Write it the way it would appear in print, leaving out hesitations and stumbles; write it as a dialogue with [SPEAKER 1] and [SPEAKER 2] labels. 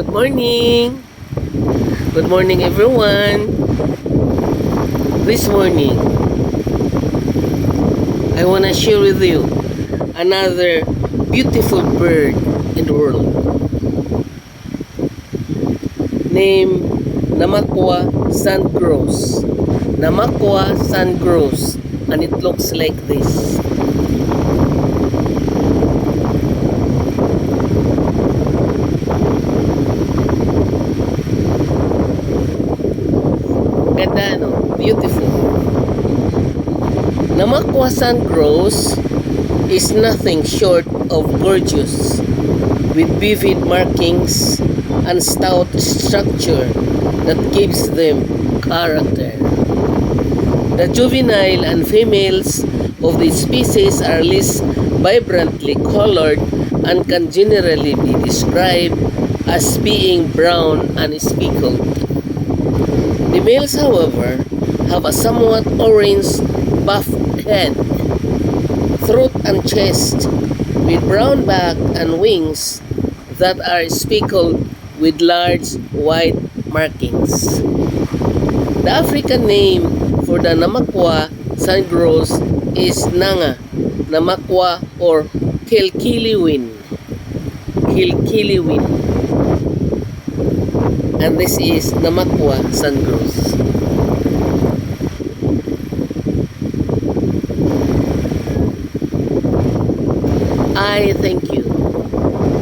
[SPEAKER 1] Good morning! Good morning everyone! This morning, I want to share with you another beautiful bird in the world named Namaqua sandgrouse. Namaqua sandgrouse, and it looks like this. Ganda, no? Beautiful. Namaqua sandgrouse is nothing short of gorgeous, with vivid markings and stout structure that gives them character. The juvenile and females of the species are less vibrantly colored and can generally be described as being brown and speckled. The males, however, have a somewhat orange buff head, throat and chest, with brown back and wings that are speckled with large white markings. The African name for the Namaqua sandgrouse is Nanga, Namaqua, or Kilkiliwin. Kilkiliwin. And this is Namaqua sandgrouse.